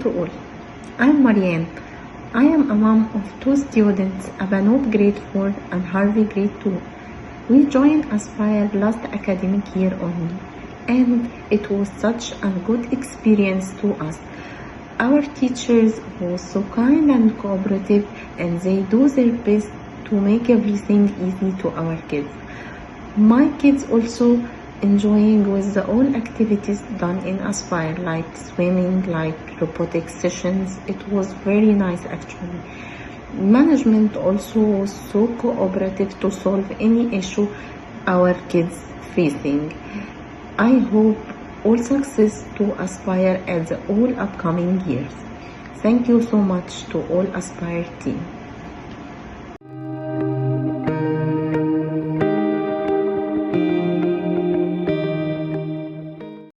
to all. I'm Maniyanth. I am a mom of two students, Abanot grade 4 and Harvey grade 2. We joined Aspire last academic year only, and it was such a good experience to us. Our teachers were so kind and cooperative, and they do their best to make everything easy to our kids. My kids also enjoying with the all activities done in Aspire, like swimming, like robotics sessions. It was very nice actually. Management also was so cooperative to solve any issue our kids facing. I hope all success to Aspire at the all upcoming years. Thank you so much to all Aspire team.